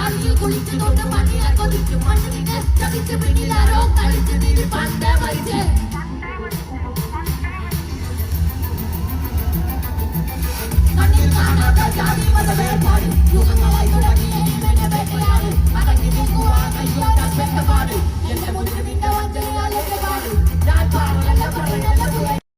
ചാടിയിൽ കുളിച്ചതുകൊണ്ട് മണ്ണിനെ കൊതിച്ചു മണ്ണിനെ ചതിച്ച് പിന്നിലാരോ കളിച്ച് നീ പണ്ട് മരിച്ച് കണ്ണിൽ കാണാത്ത ജാതി മത വേർപാടി യുഗങ്ങളായി